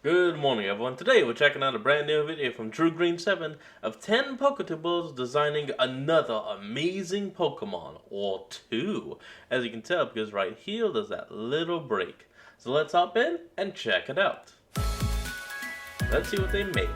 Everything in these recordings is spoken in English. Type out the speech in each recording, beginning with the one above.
Good morning, everyone. Today we're checking out a brand new video from TrueGreen7 of 10 Poketubers designing another amazing Pokemon, or two, as you can tell, because right here there's that little break. So let's hop in and check it out. Let's see what they make.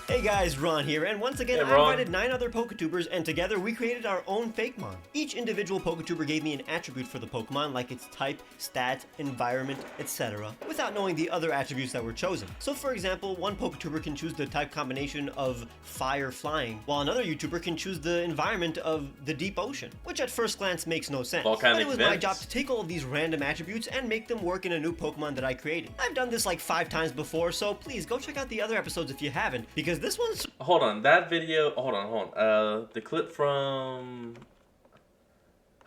Hey guys, Ron here, and once again Hey, I Ron. invited 9 other Poketubers, and together we created our own Fakemon. Each individual Poketuber gave me an attribute for the Pokemon, like its type, stat, environment, etc., without knowing the other attributes that were chosen. So for example, one Poketuber can choose the type combination of fire flying, while another YouTuber can choose the environment of the deep ocean, which at first glance makes no sense. Volcanic But it was my vents. job to take all of these random attributes and make them work in a new Pokemon that I created. I've done this like 5 times before, so please go check out the other episodes if you haven't, because this one's Hold on, that video. Hold on. The clip from.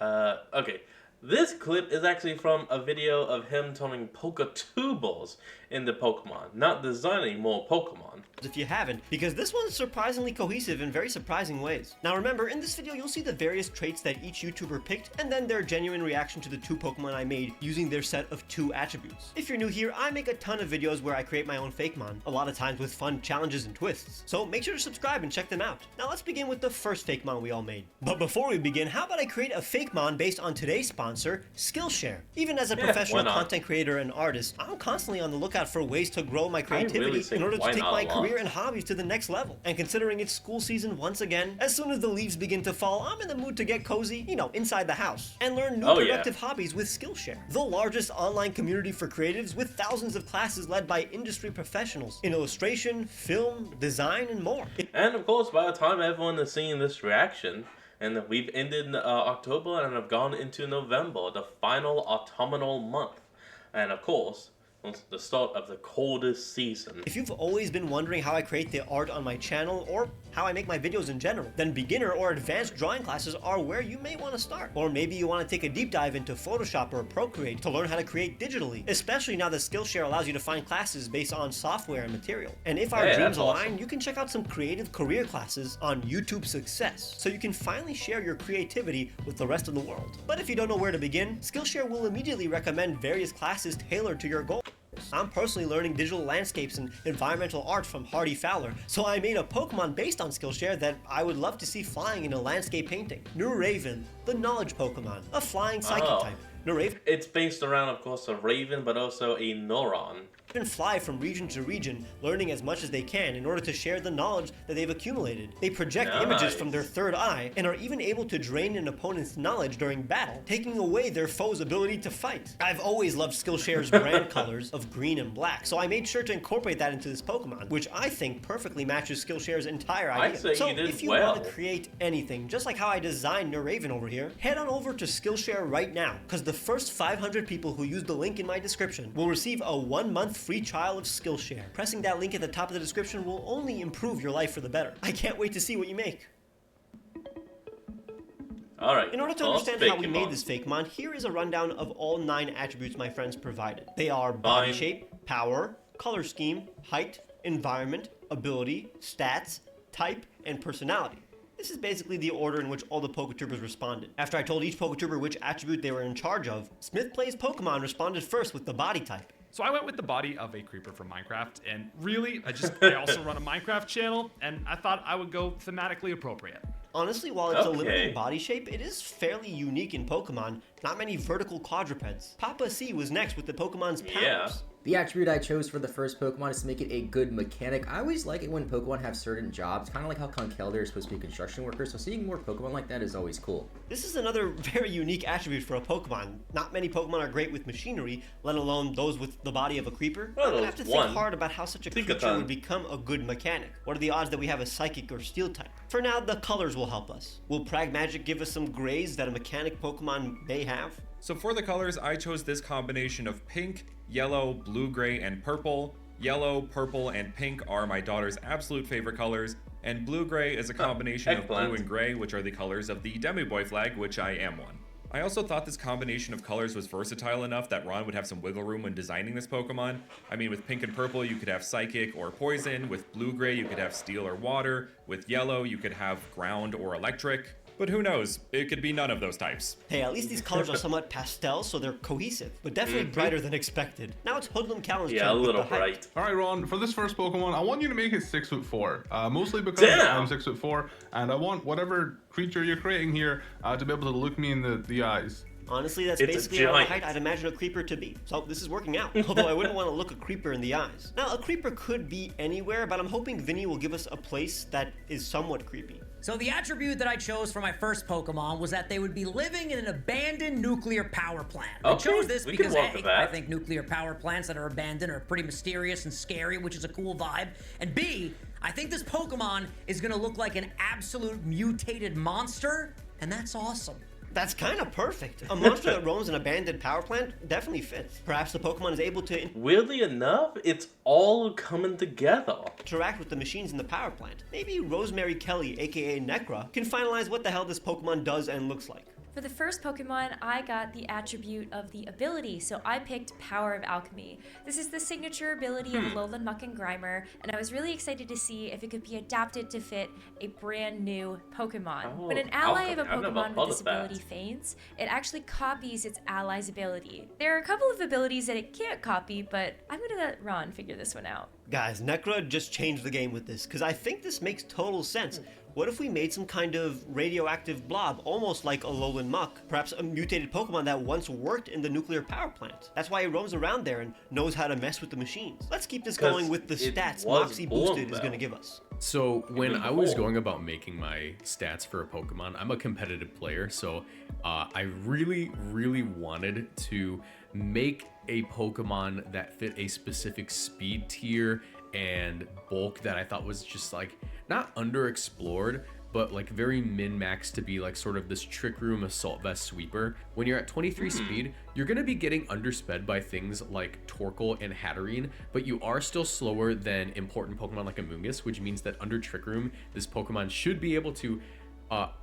Okay. This clip is actually from a video of him turning Poketubers into Pokemon, not designing more Pokemon. if you haven't, because this one's surprisingly cohesive in very surprising ways. Now remember, in this video you'll see the various traits that each YouTuber picked, and then their genuine reaction to the 2 Pokemon I made using their set of 2 attributes. If you're new here, I make a ton of videos where I create my own Fakemon, a lot of times with fun challenges and twists, so make sure to subscribe and check them out. Now let's begin with the first Fakemon we all made. But before we begin, how about I create a Fakemon based on today's sponsor, Skillshare. Even as a professional why not? content creator and artist, I'm constantly on the lookout for ways to grow my creativity think in order to why take not my a lot? career and hobbies to the next level. And considering it's school season once again, as soon as the leaves begin to fall, I'm in the mood to get cozy, inside the house, and learn new Oh, yeah. productive hobbies with Skillshare, the largest online community for creatives with thousands of classes led by industry professionals in illustration, film, design, and more. And of course, by the time everyone is seeing this reaction, and that we've ended October and have gone into November, the final autumnal month. And of course, it's the start of the coldest season. If you've always been wondering how I create the art on my channel, or how I make my videos in general, then beginner or advanced drawing classes are where you may want to start. Or maybe you want to take a deep dive into Photoshop or Procreate to learn how to create digitally, especially now that Skillshare allows you to find classes based on software and material. And if our Yeah, dreams that's align, awesome. you can check out some creative career classes on YouTube Success, so you can finally share your creativity with the rest of the world. But if you don't know where to begin, Skillshare will immediately recommend various classes tailored to your goals. I'm personally learning digital landscapes and environmental art from Hardy Fowler, so I made a Pokemon based on Skillshare that I would love to see flying in a landscape painting. New Raven, the knowledge Pokemon, a flying psychic Oh. type. New Raven It's based around, of course, a raven, but also a neuron. fly from region to region, learning as much as they can in order to share the knowledge that they've accumulated. They project images from their third eye and are even able to drain an opponent's knowledge during battle, taking away their foe's ability to fight. I've always loved Skillshare's brand colors of green and black, so I made sure to incorporate that into this Pokemon, which I think perfectly matches Skillshare's entire idea. I'd say So you did if you well. want to create anything, just like how I designed Raven over here, head on over to Skillshare right now, because the first 500 people who use the link in my description will receive a 1-month free trial of Skillshare. Pressing that link at the top of the description will only improve your life for the better. I can't wait to see what you make. Alright. In order to understand how we made this Fakemon, here is a rundown of all 9 attributes my friends provided. They are body Fine. shape, power, color scheme, height, environment, ability, stats, type, and personality. This is basically the order in which all the Poketubers responded. After I told each Poketuber which attribute they were in charge of, Smith Plays Pokemon responded first with the body type. So I went with the body of a creeper from Minecraft, and really, I also run a Minecraft channel, and I thought I would go thematically appropriate. Honestly, while it's a Okay. limited body shape, it is fairly unique in Pokemon. Not many vertical quadrupeds. Papa C was next with the Pokemon's powers. Yeah. The attribute I chose for the first Pokemon is to make it a good mechanic. I always like it when Pokemon have certain jobs, kind of like how Conkeldurr is supposed to be a construction worker, so seeing more Pokemon like that is always cool. This is another very unique attribute for a Pokemon. Not many Pokemon are great with machinery, let alone those with the body of a creeper. Well, I'm gonna have to there's think one. hard about how such a Think a creature ton. would become a good mechanic. What are the odds that we have a psychic or steel type? For now, the colors will help us. Will Pragmagic give us some grays that a mechanic Pokemon may have? So for the colors, I chose this combination of pink, yellow, blue-gray, and purple. Yellow, purple, and pink are my daughter's absolute favorite colors, and blue-gray is a combination of blue eggplant. and gray, which are the colors of the Demi Boy flag, which I am one. I also thought this combination of colors was versatile enough that Ron would have some wiggle room when designing this Pokemon. I mean, with pink and purple, you could have Psychic or Poison. With blue-gray, you could have Steel or Water. With yellow, you could have Ground or Electric. But who knows? It could be none of those types. Hey, at least these colors are somewhat pastel, so they're cohesive, but definitely brighter than expected. Now it's Hoodlum Callan's Yeah, a turn with little the height. bright. All right, Ron, for this first Pokemon, I want you to make it 6'4", mostly because Damn. I'm 6'4", and I want whatever creature you're creating here to be able to look me in the eyes. Honestly, that's It's a basically around the giant. height I'd imagine a creeper to be. So this is working out. Although I wouldn't want to look a creeper in the eyes. Now, a creeper could be anywhere, but I'm hoping Vinny will give us a place that is somewhat creepy. So the attribute that I chose for my first Pokemon was that they would be living in an abandoned nuclear power plant. I Okay, chose this we can because work A, with that. I think nuclear power plants that are abandoned are pretty mysterious and scary, which is a cool vibe. And B, I think this Pokemon is gonna look like an absolute mutated monster, and that's awesome. That's kind of perfect. A monster that roams an abandoned power plant definitely fits. Perhaps the Pokemon is able to Weirdly enough, it's all coming together. interact with the machines in the power plant. Maybe Rosemary Kelly, aka Necra, can finalize what the hell this Pokemon does and looks like. For the first Pokemon, I got the attribute of the ability, so I picked Power of Alchemy. This is the signature ability of Alolan Muck and Grimer, and I was really excited to see if it could be adapted to fit a brand new Pokemon. When an ally of a Alchemy, I've never Pokemon heard with this of that. ability faints, it actually copies its ally's ability. There are a couple of abilities that it can't copy, but I'm gonna let Ron figure this one out. Guys, Necra just changed the game with this, because I think this makes total sense. What if we made some kind of radioactive blob, almost like Alolan Muck? Perhaps a mutated Pokemon that once worked in the nuclear power plant. That's why it roams around there and knows how to mess with the machines. Let's keep this 'Cause going with the it stats was Moxie born Boosted is well. going to give us. So when I was Oh. going about making my stats for a Pokemon, I'm a competitive player, so I really wanted to make a Pokemon that fit a specific speed tier and bulk that I thought was just like not underexplored, but like very min-max to be like sort of this Trick Room Assault Vest sweeper. When you're at 23 speed, you're gonna be getting undersped by things like Torkoal and Hatterene, but you are still slower than important Pokemon like Amoonguss, which means that under Trick Room, this Pokemon should be able to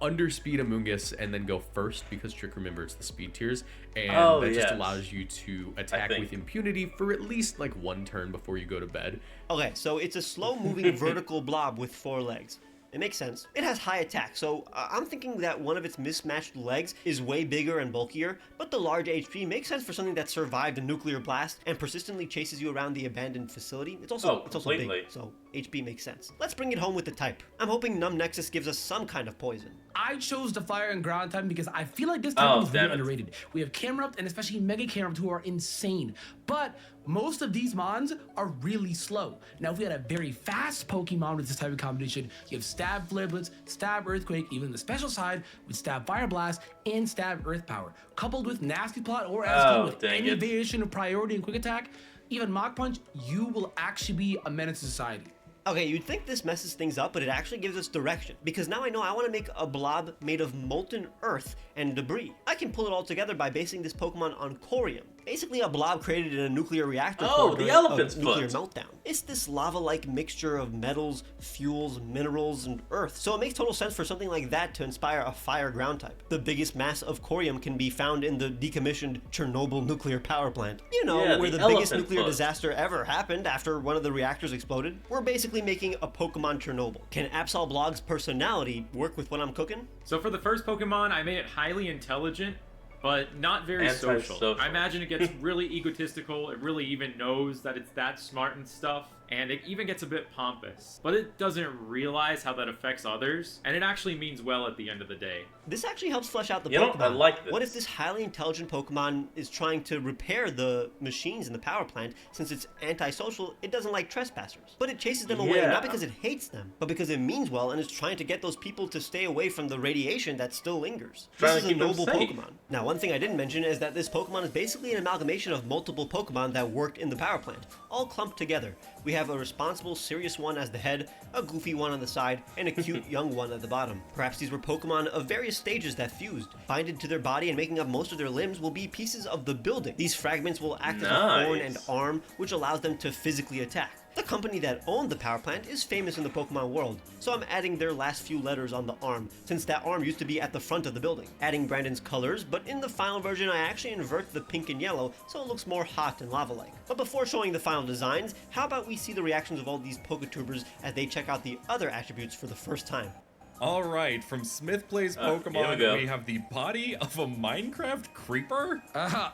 underspeed Amoonguss and then go first because Trick Room inverts the speed tiers, and that just yes. allows you to attack think. with impunity for at least like one turn before you go to bed. Okay, so it's a slow-moving vertical blob with 4 legs. It makes sense. It has high attack, so I'm thinking that one of its mismatched legs is way bigger and bulkier, but the large HP makes sense for something that survived a nuclear blast and persistently chases you around the abandoned facility. It's also completely. big, so HP makes sense. Let's bring it home with the type. I'm hoping Numb Nexus gives us some kind of poison. I chose the fire and ground type because I feel like this type is damn really it. underrated. We have Camerupt and especially Mega Camerupt who are insane, but most of these mons are really slow. Now, if we had a very fast Pokemon with this type of combination, you have Stab Fliblets, Stab Earthquake, even the special side with Stab Fire Blast and Stab Earth Power, coupled with Nasty Plot or Asking with dang any it. variation of priority and quick attack, even Mach Punch, you will actually be a menace to society. Okay, you'd think this messes things up, but it actually gives us direction. Because now I know I want to make a blob made of molten earth and debris. I can pull it all together by basing this Pokemon on Corium. Basically a blob created in a nuclear reactor Oh, core the during elephant's a nuclear foot. meltdown. It's this lava-like mixture of metals, fuels, minerals, and earth. So it makes total sense for something like that to inspire a fire ground type. The biggest mass of Corium can be found in the decommissioned Chernobyl nuclear power plant. You know, Yeah, where the the biggest elephant nuclear foot. disaster ever happened after one of the reactors exploded. We're basically making a Pokemon Chernobyl. Can Absol Blog's personality work with what I'm cooking? So for the first Pokemon, I made it highly intelligent, but not very social. Antisocial. I imagine it gets really egotistical. It really even knows that it's that smart and stuff. And it even gets a bit pompous. But it doesn't realize how that affects others. And it actually means well at the end of the day. This actually helps flesh out the You know, Pokemon. I like this. What if this highly intelligent Pokemon is trying to repair the machines in the power plant? Since it's antisocial, it doesn't like trespassers. But it chases them away Yeah. not because it hates them, but because it means well and is trying to get those people to stay away from the radiation that still lingers. Trying This to is a keep them noble safe. Pokemon. Now, one thing I didn't mention is that this Pokemon is basically an amalgamation of multiple Pokemon that worked in the power plant, all clumped together. We have a responsible, serious one as the head, a goofy one on the side, and a cute young one at the bottom. Perhaps these were Pokemon of various stages that fused. Binded to their body and making up most of their limbs will be pieces of the building. These fragments will act as a horn and Nice. arm, which allows them to physically attack. The company that owned the power plant is famous in the Pokemon world, so I'm adding their last few letters on the arm, since that arm used to be at the front of the building. Adding Brandon's colors, but in the final version I actually invert the pink and yellow so it looks more hot and lava-like. But before showing the final designs, how about we see the reactions of all these Poketubers as they check out the other attributes for the first time? All right, from Smith Plays Here we Pokemon, go. we have the body of a Minecraft creeper.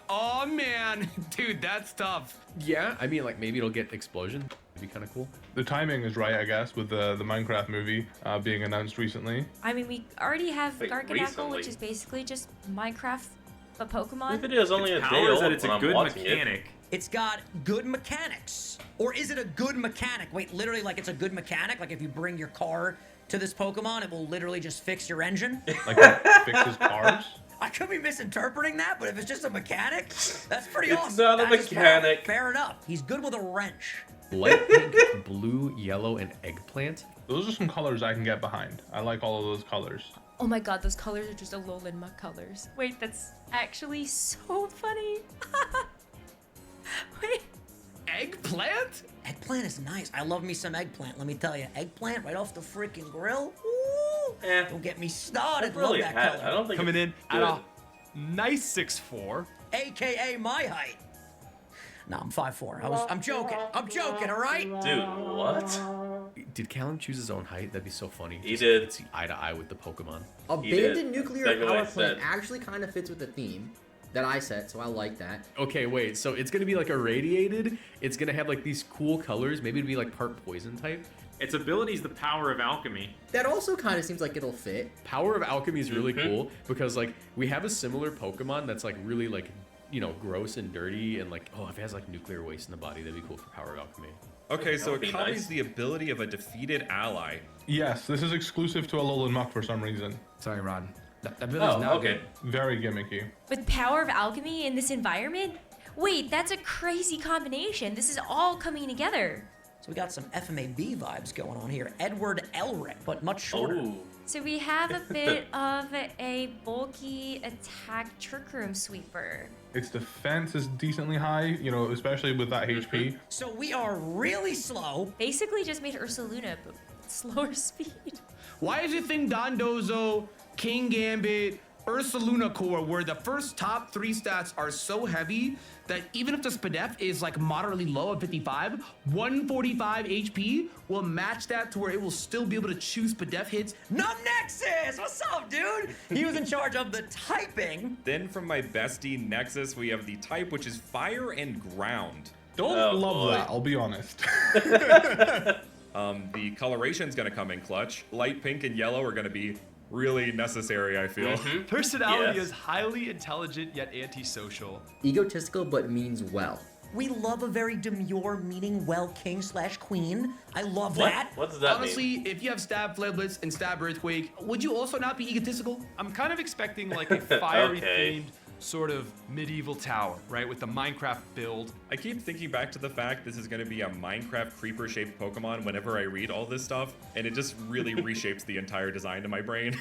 Oh man, dude, that's tough. Yeah, I mean, like maybe it'll get explosion. It'd be kind of cool. The timing is right, I guess, with the Minecraft movie being announced recently. I mean, we already have Wait, Garganacl, recently? which is basically just Minecraft, but This Pokemon. video is only a Its day power is old that it's when a I'm good watching it. mechanic. It's got good mechanics. Or is it a good mechanic? Wait, literally, like it's a good mechanic? Like if you bring your car to this Pokemon, it will literally just fix your engine? Like it fixes cars. I could be misinterpreting that, but if it's just a mechanic, that's pretty It's awesome. not a That is mechanic. Fair enough. He's good with a wrench. Light pink, blue, yellow, and eggplant. Those are some colors I can get behind. I like all of those colors. Oh my god, those colors are just Alolan Muck colors. Wait, that's actually so funny. Wait. Eggplant? Eggplant is nice. I love me some eggplant, let me tell you. Eggplant right off the freaking grill. Ooh. Eh. Don't get me started. It's really love that I color. don't think Coming it's in at good. a nice 6'4". AKA my height. No, I'm 5'4". I'm joking. I'm joking, all right? Dude, what? Did Callum choose his own height? That'd be so funny. He Just did. See eye to eye with the Pokemon. Abandoned nuclear Exactly what I power plant said. actually kind of fits with the theme that I set, so I like that. Okay, wait. So it's gonna be like irradiated. It's gonna have like these cool colors. Maybe it'd be like part poison type. Its ability is the power of alchemy. That also kind of seems like it'll fit. Power of alchemy is really cool because like we have a similar Pokemon that's like really like, you know, gross and dirty and like, oh, if it has like nuclear waste in the body, that'd be cool for power of alchemy. Okay, so would it be copies nice. the ability of a defeated ally. Yes, this is exclusive to Alolan Muck for some reason. Sorry, Ron. That ability's Oh, not okay. good. Very gimmicky. With power of alchemy in this environment? Wait, that's a crazy combination. This is all coming together. So we got some FMAB vibes going on here. Edward Elric, but much shorter. Oh. So we have a bit of a bulky attack Trick Room Sweeper. Its defense is decently high, you know, especially with that HP. So we are really slow. Basically just made Ursaluna, but with slower speed. Why is it thing Dondozo, King Gambit, Ursaluna Core, where the first top 3 stats are so heavy that even if the SPDF is like moderately low at 55, 145 HP will match that to where it will still be able to choose SPDF hits. Num Nexus! What's up, dude? He was in charge of the typing. Then from my bestie Nexus, we have the type, which is fire and ground. Don't Oh, love boy. that, I'll be honest. The coloration's gonna come in clutch. Light pink and yellow are gonna be really necessary, I feel. Personality Yes. is highly intelligent yet antisocial. Egotistical, but means well. We love a very demure, meaning well king/queen. I love that. What does that Honestly, mean? if you have Stab Flablets and Stab Earthquake, would you also not be egotistical? I'm kind of expecting like a fiery Okay. themed sort of medieval tower, right? With the Minecraft build. I keep thinking back to the fact this is gonna be a Minecraft creeper-shaped Pokemon whenever I read all this stuff, and it just really reshapes the entire design in my brain.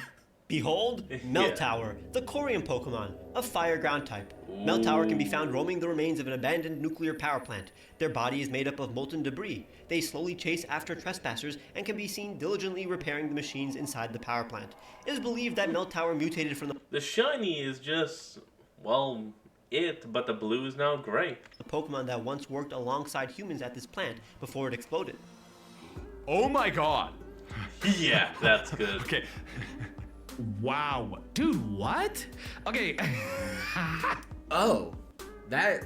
Behold, Meltower, the Corium Pokemon, a fire ground type. Meltower can be found roaming the remains of an abandoned nuclear power plant. Their body is made up of molten debris. They slowly chase after trespassers and can be seen diligently repairing the machines inside the power plant. It is believed that Meltower mutated from The shiny is just, well, but the blue is now gray. the Pokemon that once worked alongside humans at this plant before it exploded. Oh my god. Yeah, that's good. Okay. Wow. Dude, what? Okay. Oh, that...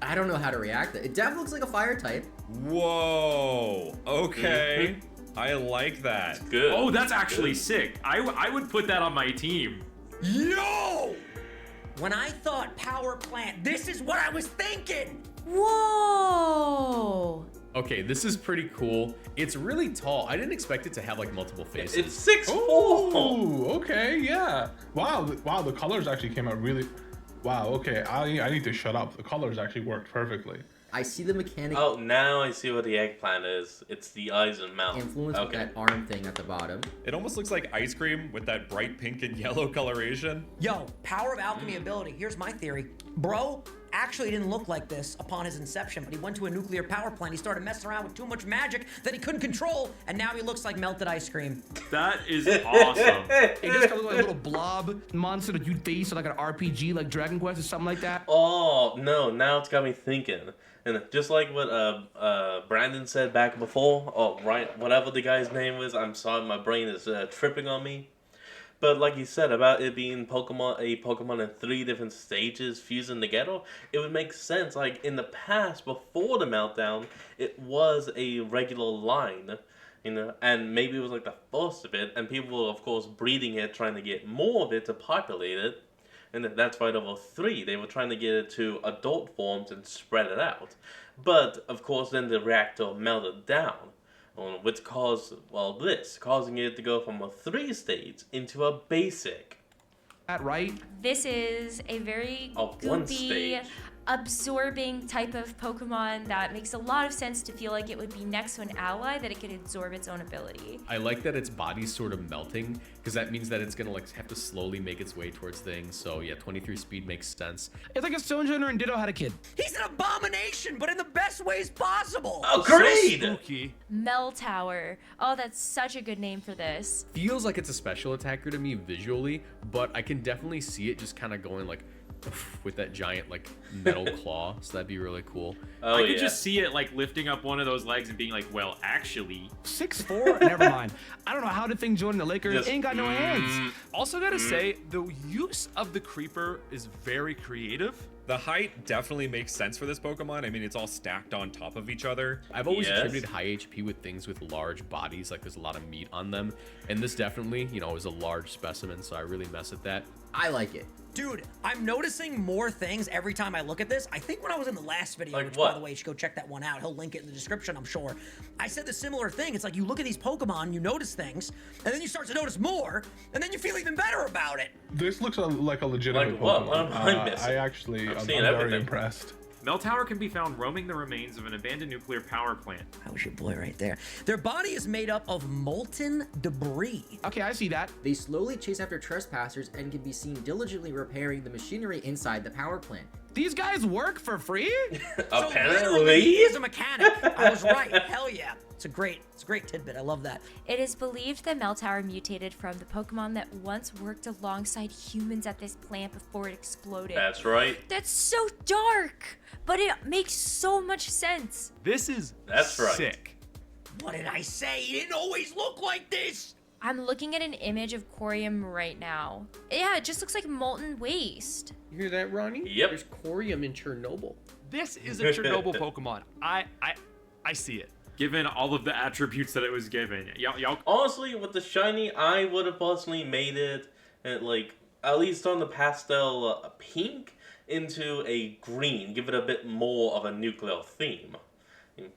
I don't know how to react. It definitely looks like a fire type. Whoa. Okay. I like that. Good. Oh, that's actually sick. I would put that on my team. Yo! When I thought power plant, this is what I was thinking. Whoa! Okay, this is pretty cool. It's really tall. I didn't expect it to have like multiple faces. It's 6'4". Oh, okay, yeah. Wow, the colors actually came out really... Wow, okay, I need to shut up. The colors actually worked perfectly. I see the mechanic Oh, now I see what the eggplant is. It's the eyes and mouth. influence with that arm thing at the bottom. It almost looks like ice cream with that bright pink and yellow coloration. Yo, power of alchemy ability. Here's my theory. Bro actually didn't look like this upon his inception, but he went to a nuclear power plant. He started messing around with too much magic that he couldn't control, and now he looks like melted ice cream. That is awesome. It just comes like a little blob monster that you'd face like an RPG like Dragon Quest or something like that. Oh, no, now it's got me thinking. And just like what Brandon said back before, oh right, whatever the guy's name was, I'm sorry, my brain is tripping on me. But like you said about it being a Pokemon in 3 different stages fusing together, it would make sense. Like in the past, before the meltdown, it was a regular line, and maybe it was like the first of it, and people were of course breeding it, trying to get more of it to populate it. And that's why there were 3. They were trying to get it to adult forms and spread it out. But, of course, then the reactor melted down, which caused, causing it to go from a 3 stage into a basic. Right? This is a very Of 1 goopy, stage. absorbing type of Pokemon that makes a lot of sense to feel like it would be next to an ally that it could absorb its own ability. I like that its body's sort of melting, because that means that it's gonna like have to slowly make its way towards things. So yeah, 23 speed makes sense. It's like if Stonegender and Ditto had a kid. He's an abomination, but in the best ways possible. Agreed! So spooky. Meltower. Oh, that's such a good name for this. Feels like it's a special attacker to me visually, but I can definitely see it just kind of going like with that giant like metal claw, so that'd be really cool. Oh, I could yeah. just see it like lifting up one of those legs and being like, well, actually. 6'4"? Never mind. I don't know how the thing joined the Lakers. Just, Ain't got no hands. Also gotta say, the use of the creeper is very creative. The height definitely makes sense for this Pokemon. I mean, it's all stacked on top of each other. I've always Yes. attributed high HP with things with large bodies, like there's a lot of meat on them, and this definitely, is a large specimen, so I really mess with that. I like it. Dude, I'm noticing more things every time I look at this. I think when I was in the last video, Like which what? by the way, you should go check that one out. He'll link it in the description, I'm sure. I said the similar thing. It's like you look at these Pokemon, you notice things, and then you start to notice more, and then you feel even better about it. This looks like a legitimate Like what? Pokemon. What am I missing? I'm seeing very everything. impressed. Meltower can be found roaming the remains of an abandoned nuclear power plant. That was your boy right there. Their body is made up of molten debris. Okay, I see that. They slowly chase after trespassers and can be seen diligently repairing the machinery inside the power plant. These guys work for free? So literally, Apparently. he is a mechanic. I was right. Hell yeah. It's a great tidbit. I love that. It is believed that Meltower mutated from the Pokemon that once worked alongside humans at this plant before it exploded. That's right. That's so dark, but it makes so much sense. This is That's right. sick. What did I say? He didn't always look like this. I'm looking at an image of Corium right now. Yeah, it just looks like molten waste. You hear that, Ronnie? Yep. There's Corium in Chernobyl. This is a Chernobyl Pokemon. I see it. Given all of the attributes that it was given. Y'all Honestly, with the shiny, I would have personally made it at least on the pastel pink into a green. Give it a bit more of a nuclear theme.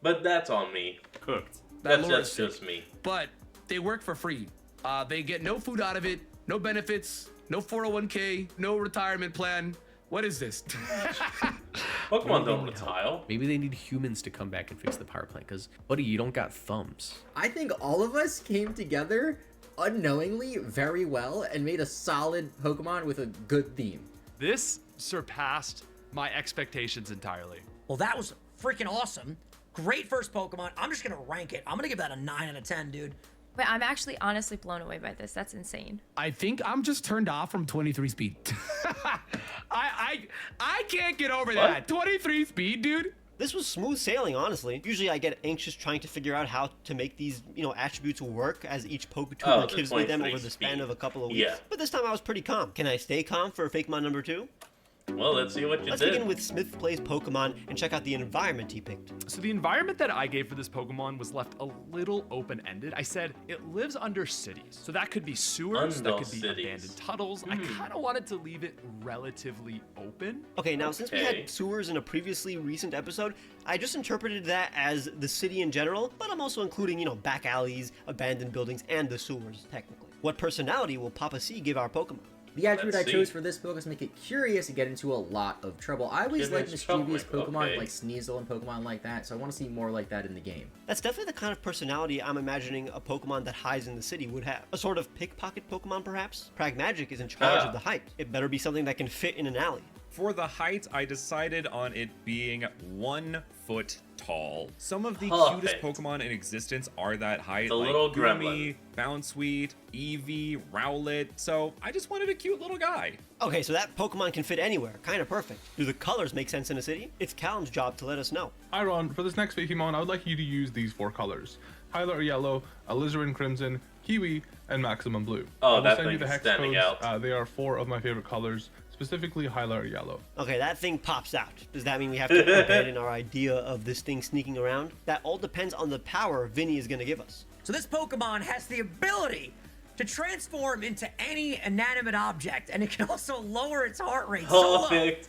But that's on me. cooked. That's just me. But they work for free. They get no food out of it, no benefits, no 401k, no retirement plan. What is this? Pokemon don't retire. Maybe they need humans to come back and fix the power plant, because, buddy, you don't got thumbs. I think all of us came together unknowingly very well and made a solid Pokemon with a good theme. This surpassed my expectations entirely. Well, that was freaking awesome. Great first Pokemon. I'm just going to rank it. I'm going to give that a 9 out of 10, dude. But I'm actually honestly blown away by this. That's insane. I think I'm just turned off from 23 speed. I can't get over that. 23 speed, dude. This was smooth sailing, honestly. Usually I get anxious trying to figure out how to make these, attributes work as each Poketuber the gives me them 23 over the span speed. of a couple of weeks. Yeah. But this time I was pretty calm. Can I stay calm for Fakemon number 2? Well, let's see what you Let's did. begin with Smith Plays Pokemon and check out the environment he picked. So the environment that I gave for this Pokemon was left a little open-ended. I said it lives under cities. So that could be sewers, that Under could be cities. abandoned tunnels. I kind of wanted to leave it relatively open. Okay, now since we Okay. had sewers in a previously recent episode, I just interpreted that as the city in general, but I'm also including, back alleys, abandoned buildings, and the sewers, technically. What personality will Papa C give our Pokemon? The attribute Let's I chose see. for this book is make it curious and get into a lot of trouble. I always Get like into trouble, mischievous Pokemon okay. like Sneasel and Pokemon like that, so I want to see more like that in the game. That's definitely the kind of personality I'm imagining a Pokemon that hides in the city would have. A sort of pickpocket Pokemon, perhaps? Pragmagic is in charge Ah. of the hype. It better be something that can fit in an alley. For the height, I decided on it being 1 foot tall. Some of the cutest Pokemon in existence are that height, The like little Goomy, Bounsweet, Eevee, Rowlet, so I just wanted a cute little guy. Okay, so that Pokemon can fit anywhere. Kind of perfect. Do the colors make sense in a city? It's Callum's job to let us know. Hi Ron, for this next Pokemon, I would like you to use these 4 colors. Hylar Yellow, Alizarin Crimson, Kiwi, and Maximum Blue. Oh, I will that send you thing the is hex standing codes. out. They are 4 of my favorite colors, specifically Hylar Yellow. Okay, that thing pops out. Does that mean we have to abandon our idea of this thing sneaking around? That all depends on the power Vinny is going to give us. So this Pokemon has the ability to transform into any inanimate object, and it can also lower its heart rate so low that it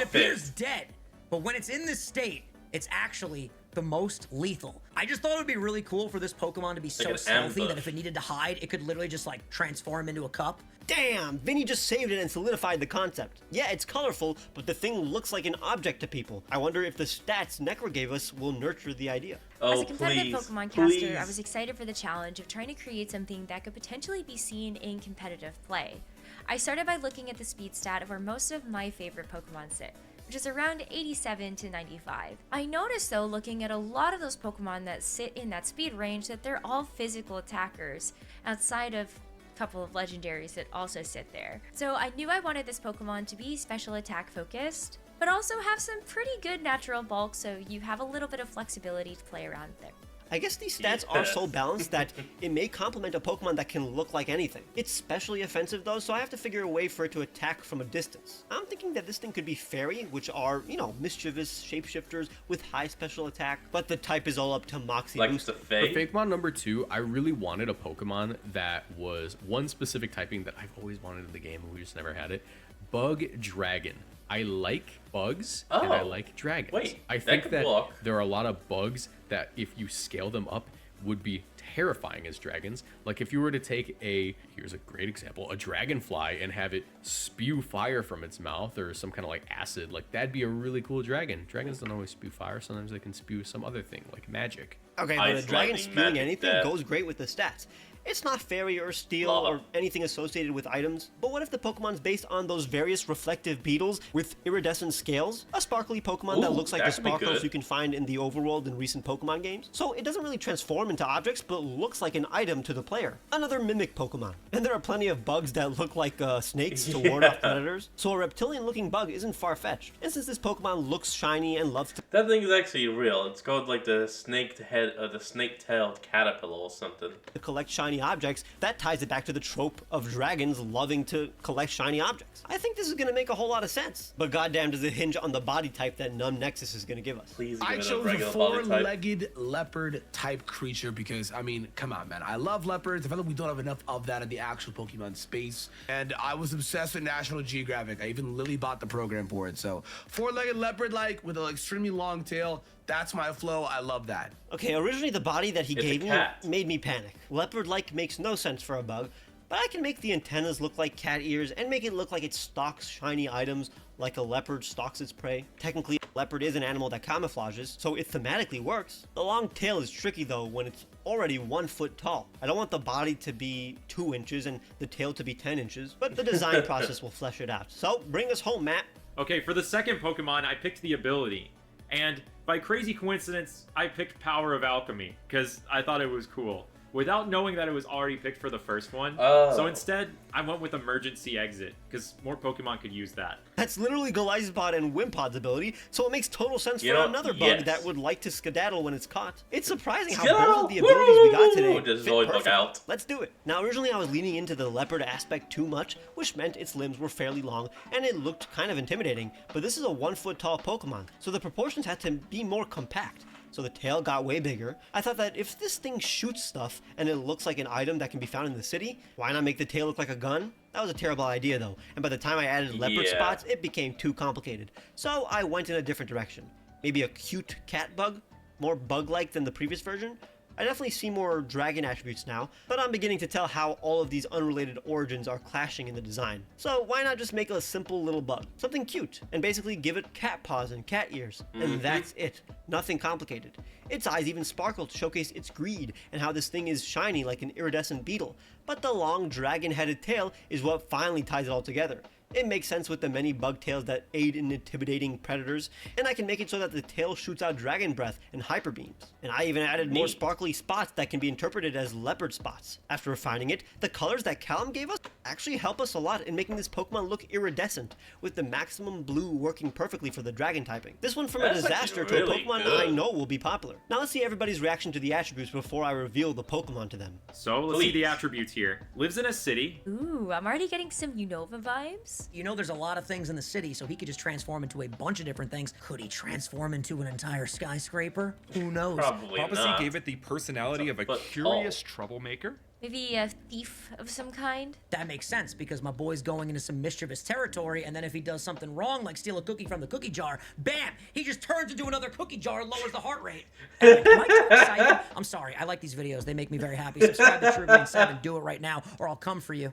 appears dead. But when it's in this state, it's actually the most lethal. I just thought it would be really cool for this Pokemon to be so stealthy that if it needed to hide, it could literally just like transform into a cup. Damn, Vinny just saved it and solidified the concept. Yeah, it's colorful, but the thing looks like an object to people. I wonder if the stats Necro gave us will nurture the idea. As a competitive Pokemon caster, I was excited for the challenge of trying to create something that could potentially be seen in competitive play. I started by looking at the speed stat of where most of my favorite Pokemon sit, which is around 87 to 95. I noticed though, looking at a lot of those Pokemon that sit in that speed range, that they're all physical attackers, outside of a couple of legendaries that also sit there. So I knew I wanted this Pokemon to be special attack focused, but also have some pretty good natural bulk, so you have a little bit of flexibility to play around there. I guess these stats are so balanced that it may complement a Pokemon that can look like anything. It's specially offensive though, so I have to figure a way for it to attack from a distance. I'm thinking that this thing could be Fairy, which are, you know, mischievous shapeshifters with high special attack, but the type is all up to Moxie Boost. For Fakemon number 2, I really wanted a Pokemon that was one specific typing that I've always wanted in the game, and we just never had it. Bug Dragon. I like bugs and I like dragons. I think that there are a lot of bugs that if you scale them up would be terrifying as dragons. Like if you were to take here's a great example, a dragonfly and have it spew fire from its mouth or some kind of like acid, like that'd be a really cool dragon. Dragons don't always spew fire, sometimes they can spew some other thing like magic. Okay, but a dragon spewing anything goes great with the stats. It's not fairy or steel or anything associated with items, but what if the Pokemon's based on those various reflective beetles with iridescent scales? A sparkly Pokemon that looks like the sparkles you can find in the overworld in recent Pokemon games. So it doesn't really transform into objects, but looks like an item to the player. Another mimic Pokemon. And there are plenty of bugs that look like snakes to ward off predators, so a reptilian-looking bug isn't far-fetched. And since this Pokemon looks shiny and loves to— That thing is actually real. It's called like the snake-tailed caterpillar or something. To collect shiny objects, that ties it back to the trope of dragons loving to collect shiny objects. I think this is going to make a whole lot of sense, but goddamn does it hinge on the body type that Numb Nexus is going to give us. Please I chose a 4-legged leopard type creature because, I mean, come on, man. I love leopards. I feel like we don't have enough of that in the actual Pokemon space. And I was obsessed with National Geographic. I even literally bought the program for it. So 4-legged leopard-like with an extremely long tail. That's my flow. I love that. Okay, originally the body that he gave me made me panic. Leopard-like makes no sense for a bug, but I can make the antennas look like cat ears and make it look like it stalks shiny items like a leopard stalks its prey. Technically, a leopard is an animal that camouflages, so it thematically works. The long tail is tricky though when it's already 1 foot tall. I don't want the body to be 2 inches and the tail to be 10 inches, but the design process will flesh it out. So bring us home, Matt. Okay, for the second Pokemon, I picked the ability. And by crazy coincidence, I picked Power of Alchemy, because I thought it was cool, without knowing that it was already picked for the first one. So instead, I went with Emergency Exit, because more Pokemon could use that. That's literally Golisopod and Wimpod's ability, so it makes total sense for another bug that would like to skedaddle when it's caught. It's surprising how both of the abilities we got today fit perfect. Let's do it. Now, originally I was leaning into the leopard aspect too much, which meant its limbs were fairly long, and it looked kind of intimidating, but this is a 1 foot tall Pokemon, so the proportions had to be more compact. So the tail got way bigger. I thought that if this thing shoots stuff and it looks like an item that can be found in the city, why not make the tail look like a gun? That was a terrible idea though, and by the time I added leopard spots, it became too complicated. So I went in a different direction. Maybe a cute cat bug? More bug-like than the previous version? I definitely see more dragon attributes now, but I'm beginning to tell how all of these unrelated origins are clashing in the design. So why not just make a simple little bug? Something cute, and basically give it cat paws and cat ears. And that's it. Nothing complicated. Its eyes even sparkle to showcase its greed and how this thing is shiny like an iridescent beetle. But the long dragon-headed tail is what finally ties it all together. It makes sense with the many bug tails that aid in intimidating predators, and I can make it so that the tail shoots out dragon breath and hyper beams. And I even added more sparkly spots that can be interpreted as leopard spots. After refining it, the colors that Callum gave us actually help us a lot in making this Pokemon look iridescent, with the maximum blue working perfectly for the dragon typing. This went from a disaster to a Pokemon I know will be popular. Now let's see everybody's reaction to the attributes before I reveal the Pokemon to them. So let's see the attributes here. Lives in a city. Ooh, I'm already getting some Unova vibes. You know there's a lot of things in the city, so he could just transform into a bunch of different things. Could he transform into an entire skyscraper? Who knows? Probably Prophecy not. gave it the personality of a Curious troublemaker. Maybe a thief of some kind? That makes sense, because my boy's going into some mischievous territory, and then if he does something wrong, like steal a cookie from the cookie jar, bam! He just turns into another cookie jar and lowers the heart rate. Am I too excited? I'm sorry, I like these videos. They make me very happy. Subscribe to TrueGreen7. Do it right now, or I'll come for you.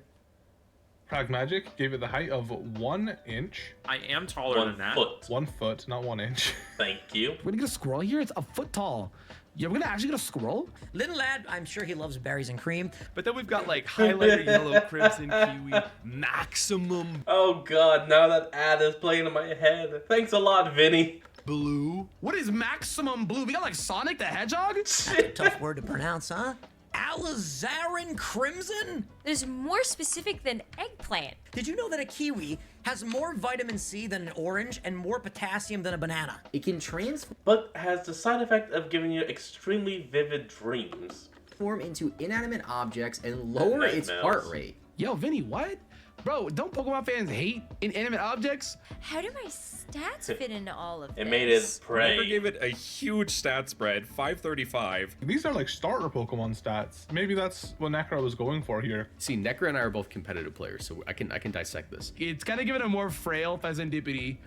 Pragmagic gave it the height of 1 inch. I am taller than that. 1 foot. 1 foot, not 1 inch. Thank you. We're gonna get a squirrel here. It's a foot tall. Yeah, we're gonna actually get a squirrel. Little lad, I'm sure he loves berries and cream. But then we've got like highlighter yellow, crimson, kiwi, maximum Oh god, now that ad is playing in my head. Thanks a lot, Vinny. blue. What is maximum blue? We got like Sonic the Hedgehog? That's a tough word to pronounce, huh? Alizarin Crimson? There's more specific than eggplant. Did you know that a kiwi has more vitamin C than an orange and more potassium than a banana? It can transform But has the side effect of giving you extremely vivid dreams. into inanimate objects and lower its Nightmares. heart rate. Yo, Vinny, what? Bro, don't Pokemon fans hate inanimate objects? How do my stats fit into all of this? It made it Piper pray. gave it a huge stat spread, 535. These are like starter Pokemon stats. Maybe that's what Necro was going for here. See, Necra and I are both competitive players, so I can dissect this. It's kind of giving a more frail Pheasantipity.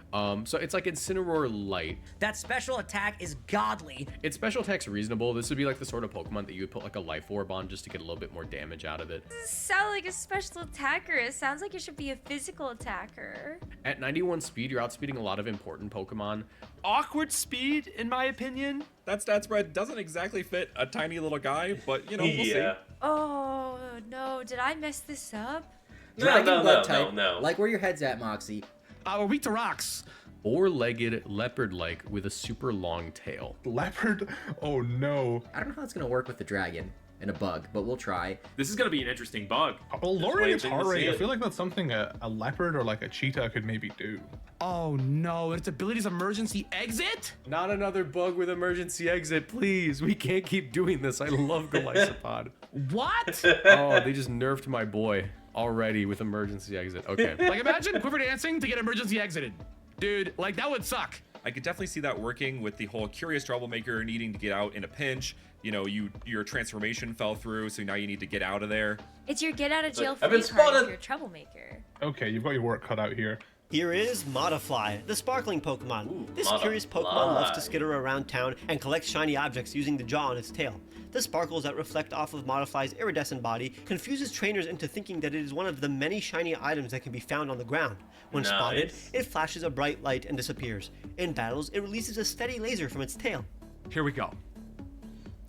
So it's like Incineroar Light. That special attack is godly. Its special attack's reasonable. This would be like the sort of Pokemon that you would put like a Life Orb on just to get a little bit more damage out of it. Doesn't sound like a special attacker. It sounds like it should be a physical attacker. At 91 speed, you're outspeeding a lot of important Pokemon. Awkward speed, in my opinion. That stat spread doesn't exactly fit a tiny little guy, but you know, we'll Yeah. see. Oh no, did I mess this up? Dragon no, blood no, type, no. like where your head's at, Moxie. We're weak to rocks. Four-legged leopard-like with a super long tail. Leopard? Oh no. I don't know how it's gonna work with the dragon and a bug, but we'll try. This is gonna be an interesting bug. Well, lowering its waiting to heart see rate, I it. feel like that's something a leopard or like a cheetah could maybe do. Oh no, its ability's emergency exit? Not another bug with emergency exit, please. We can't keep doing this. I love Golisopod. What? Oh, they just nerfed my boy already with emergency exit. Okay. Like imagine Quiver Dancing to get emergency exited. Dude, like that would suck. I could definitely see that working with the whole curious troublemaker needing to get out in a pinch. You know, your transformation fell through, so now you need to get out of there. It's your get out of jail I've been free card if spotted. you're a troublemaker. Okay, you've got your work cut out here. Here is Modifly, the sparkling Pokemon. Ooh, This curious Pokemon Modifly. loves to skitter around town and collect shiny objects using the jaw on its tail. The sparkles that reflect off of Modifly's iridescent body confuses trainers into thinking that it is one of the many shiny items that can be found on the ground. When spotted, Nice. it flashes a bright light and disappears. In battles, it releases a steady laser from its tail. Here we go.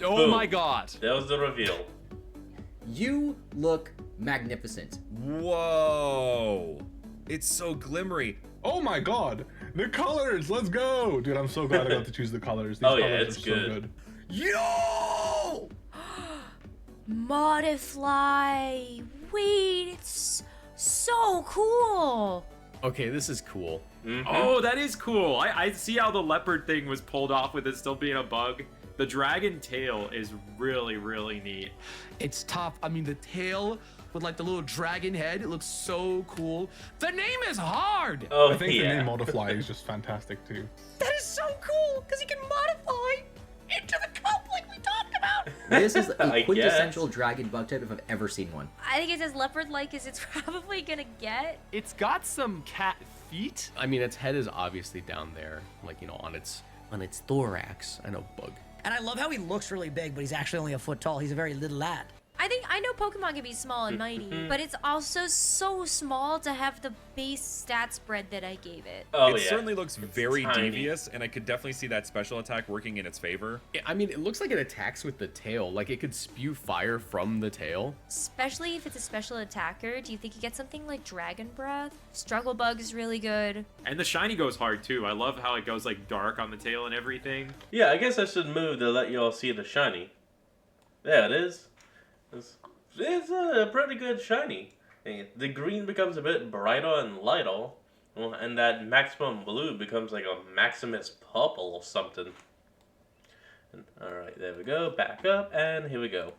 Oh Boom. my god. That was the reveal. You look magnificent. Whoa! It's so glimmery. Oh my god! The colors! Let's go! Dude, I'm so glad I got to choose the colors. These Oh, yeah, colors it's are good. so good. Yo! Modifly. Wait, it's so cool. Okay, this is cool. Oh, that is cool. I see how the leopard thing was pulled off with it still being a bug. The dragon tail is really, really neat. It's tough. I mean, the tail with like the little dragon head, it looks so cool. The name is hard. Oh I think yeah. the name Modifly is just fantastic too. That is so cool, because he can modify into the cup like we talked about. This is I a quintessential guess. dragon bug type if I've ever seen one. I think it's as leopard-like as it's probably gonna get. It's got some cat feet. I mean, its head is obviously down there, like, you know, on its thorax. I know, bug. And I love how he looks really big, but he's actually only a foot tall. He's a very little lad. I know Pokemon can be small and mighty, but it's also so small to have the base stat spread that I gave it. Oh, It yeah. certainly looks very tiny. devious, and I could definitely see that special attack working in its favor. I mean, it looks like it attacks with the tail. Like, it could spew fire from the tail. Especially if it's a special attacker. Do you think you get something like Dragon Breath? Struggle Bug is really good. And the shiny goes hard too. I love how it goes like dark on the tail and everything. Yeah, I guess I should move to let you all see the shiny. There it is. It's a pretty good shiny. The green becomes a bit brighter and lighter, and that maximum blue becomes like a Maximus purple or something. Alright, there we go. Back up, and here we go.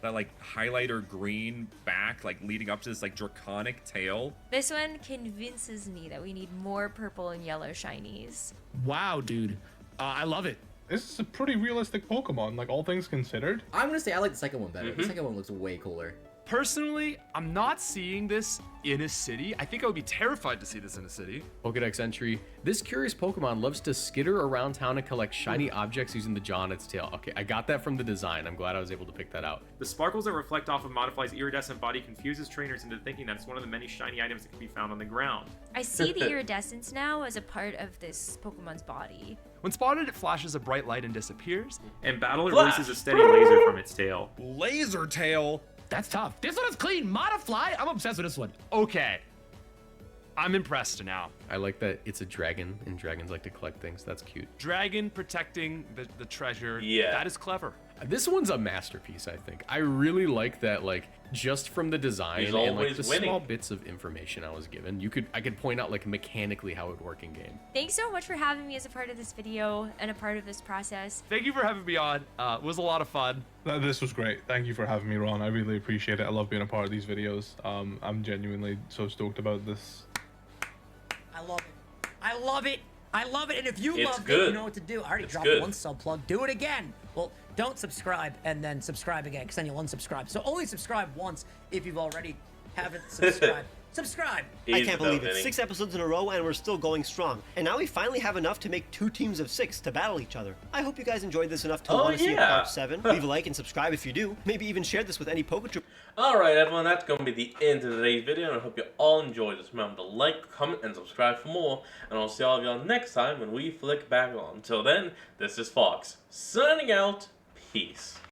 That like highlighter green back, like leading up to this like draconic tail. This one convinces me that we need more purple and yellow shinies. Wow, dude. I love it. This is a pretty realistic Pokemon, like all things considered. I'm gonna say I like the second one better. The second one looks way cooler. Personally, I'm not seeing this in a city. I think I would be terrified to see this in a city. Pokedex entry. This curious Pokemon loves to skitter around town and collect shiny objects using the jaw on its tail. Okay, I got that from the design. I'm glad I was able to pick that out. The sparkles that reflect off of Modifly's iridescent body confuses trainers into thinking that it's one of the many shiny items that can be found on the ground. I see the iridescence now as a part of this Pokemon's body. When spotted, it flashes a bright light and disappears. And battle, it Flash. releases a steady laser from its tail. Laser tail. That's tough. This one is clean. Modifly. I'm obsessed with this one. Okay. I'm impressed now. I like that it's a dragon, and dragons like to collect things. That's cute. Dragon protecting the treasure. Yeah. That is clever. This one's a masterpiece, I think. I really like that, like, just from the design He's and like always the winning. small bits of information I was given, I could point out like mechanically how it would work in game. Thanks so much for having me as a part of this video and a part of this process. Thank you for having me on. It was a lot of fun. This was great. Thank you for having me, Ron. I really appreciate it. I love being a part of these videos. I'm genuinely so stoked about this. I love it. I love it. I love it. And if you It's love it, good. you know what to do. I already It's dropped good. one sub plug. Do it again. Well, don't subscribe and then subscribe again, because then you'll unsubscribe. So only subscribe once if you've already haven't subscribed. Subscribe. I Easy can't though, believe it. Vinny. 6 episodes in a row and we're still going strong. And now we finally have enough to make 2 teams of 6 to battle each other. I hope you guys enjoyed this enough to Oh, want to see yeah. part 7. Leave a like and subscribe if you do. Maybe even share this with any Poketubers. Alright everyone, that's going to be the end of today's video, and I hope you all enjoyed this. Remember to like, comment, and subscribe for more, and I'll see all of y'all next time when we flick back on. Until then, this is Fox, signing out. Peace.